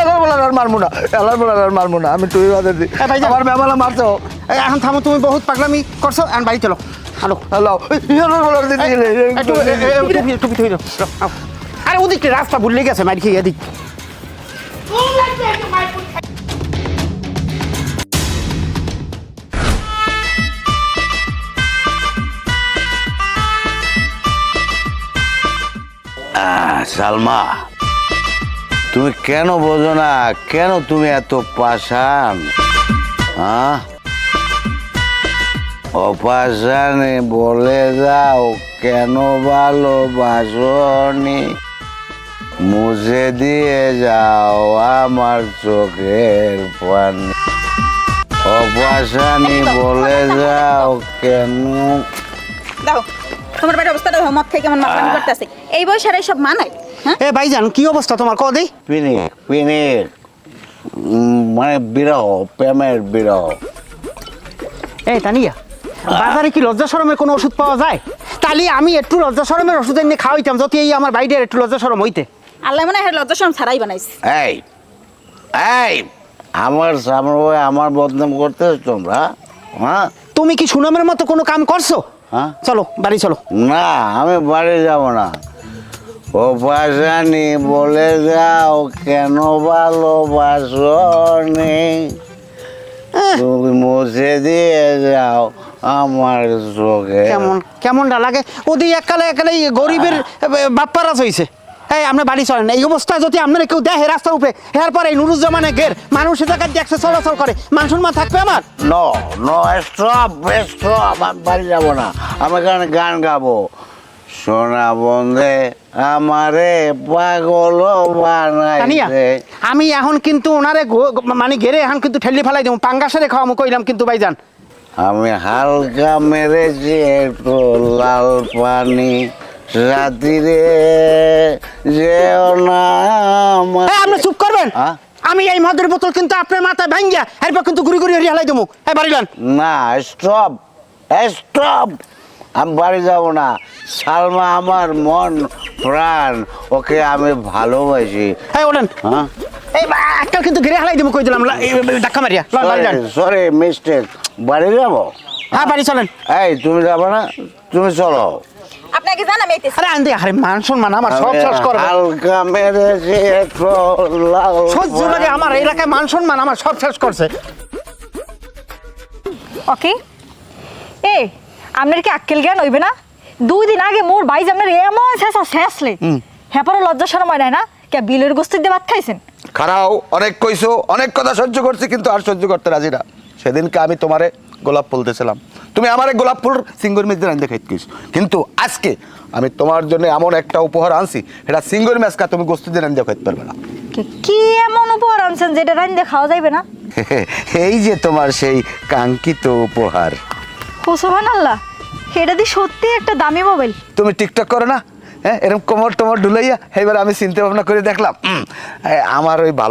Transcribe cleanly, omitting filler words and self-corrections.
এলার বলার আর মারবো না, এলার বলার আর মারবো না, আমি তুই বাদে দিই। আমার মেমালা মারছো। এখন থামো, তুমি বহুত পাগলামি করছো, এখন বাড়ি চলো। হ্যালো হ্যালো, এলার বলার দিদি। টুপি থই দাও। আরে ওদিকে রাস্তা ভুলে গেছে, মারি খেয়ে এদিক। সালমা, তুমি কেন বোঝো না? কেন তুমি এত পাষাণ? হ্যাঁ, অপাষাণে বলে যাও কেন ভালোবাসনি, মুছে দিয়ে যাও আমার চোখের পানি। অপাষাণী বলে যাও কেন। দেখো তোমার বাড়ির অবস্থাটা মদ থেকে কেমন মাথা করতেছে, এই বয়সে আর সব মানায়? হ্যাঁ এ ভাইজান, কি অবস্থা তোমার ক দেই? পিনিক পিনিক, মানে বিরহ, প্রেমের বিরহ। এই তানিয়া, বাজারে কি লজ্জা শরমের কোনো ওষুধ পাওয়া যায়? তাহলে আমি একটু লজ্জা শরমের ওষুধ এনে খাওয়াইতাম, যদি এই আমার বাইরের একটু লজ্জা শরম হইতে। আল্লাহ মনে হয় লজ্জা শরম ছাড়াই বানাইছে। এই এই, আমার সামনে আমার বদনাম করতেছ তোমরা? হ্যাঁ, তুমি কি সুনামের মতো কোনো কাম করছো? হ্যাঁ, চলো বাড়ি চলো। না আমি বাড়ি যাব না। ও পাশানি বলে যাও কেন ভালোবাসনি, তুমি মুছে দিয়ে যাও আমার চোখে। কেমনটা লাগে? ওদিকে এককালে এককালে গরিবের বাপ্পারাজ হয়েছে। এই আমরা বাড়ি চলেন, এই অবস্থায় যদি আপনারা কেউ দেখে রাস্তার উপরে, এরপর এই নুরুজ্জামানের গের মানুষের জায়গায় দেখছে চলাচল করে, মান সম্মান থাকবে আমার? নো নো, স্টপ স্টপ, আমি বাড়ি যাব না। আমি এখানে গান গাবো। সোনা বন্ধে আমারে পাগল বানাইছে। আমি এখন কিন্তু ওনারে মানে ঘেরে এখন কিন্তু ঠেলি ফেলাই দেবো, পাঙ্গাসারে খাওয়ামো কইলাম কিন্তু ভাইজান। আমি হালকা মেরেছি একটু লাল পানি, রাতিরে যেও না। আপনি চুপ করবেন? হ্যাঁ? আমি এই মদের বোতল কিন্তু আপনার মাথায় ভাঙ্গিয়া এরপর কিন্তু ঘুরি ঘুরি হালাই দেবো। হ্যাঁ বাড়িলান না, স্টপ স্টপ, আমি বাড়ি যাব না। সালমা আমার মন প্রাণ, ওকে আমি ভালোবাসি। হ্যাঁ ওলেন। হ্যাঁ, এই একটা কিন্তু ঘিরে হালাই দেবো কই দিলাম, ধাক্কা মারিয়া। বাড়িলান। সরি মিস্টেক, বাড়ি যাব। হ্যাঁ বাড়ি চলেন। এই তুমি যাবো না? তুমি চলো। আপনাকে জানা আমি এইতেছি। আরে আনতে আরে মান সম্মান আমার সব শেষ করবে। হালকা মেরেছি একটু লাল সহ্য লাগে আমার, এই এলাকায় মান সম্মান আমার সব শেষ করছে। ওকে এ আপনার কি আক্কেল জ্ঞান হইবে না? 2 দিন আগে মোর ভাই আপনার এমন শেষা শেষলে হ্যাপারও লজ্জা শরম হয় না? কে বিলের গোস্ত দিয়ে ভাত খাইছেন? খারাও অনেক কইছো, অনেক কথা সহ্য করছি, কিন্তু আর সহ্য করতে রাজি না। সেদিনকে আমি তোমারে গোলাপ ফুল দিয়েছিলাম, তুমি আমারে গোলাপ ফুল সিঙ্গুর মিস দিয়ে দেখাইতে কইছো, কিন্তু আজকে আমি তোমার জন্য এমন একটা উপহার আনছি, এটা সিঙ্গুর মেসকা তুমি গোস্ত দিয়ে দেখাইতে পারবে না। কি এমন উপহার আনছেন যেটা রান্দে খাওয়া যাইবে না? এই যে তোমার সেই কাঙ্ক্ষিত উপহার। ও সুবহানাল্লাহ, এটা দি সত্যি একটা দামি মোবাইল। তুমি টিকটক করো না? হ্যাঁ, এরকম কোমর টোমর ঢুলাইয়া এবার আমি চিন্তা ভাবনা করে দেখলাম আমার ওই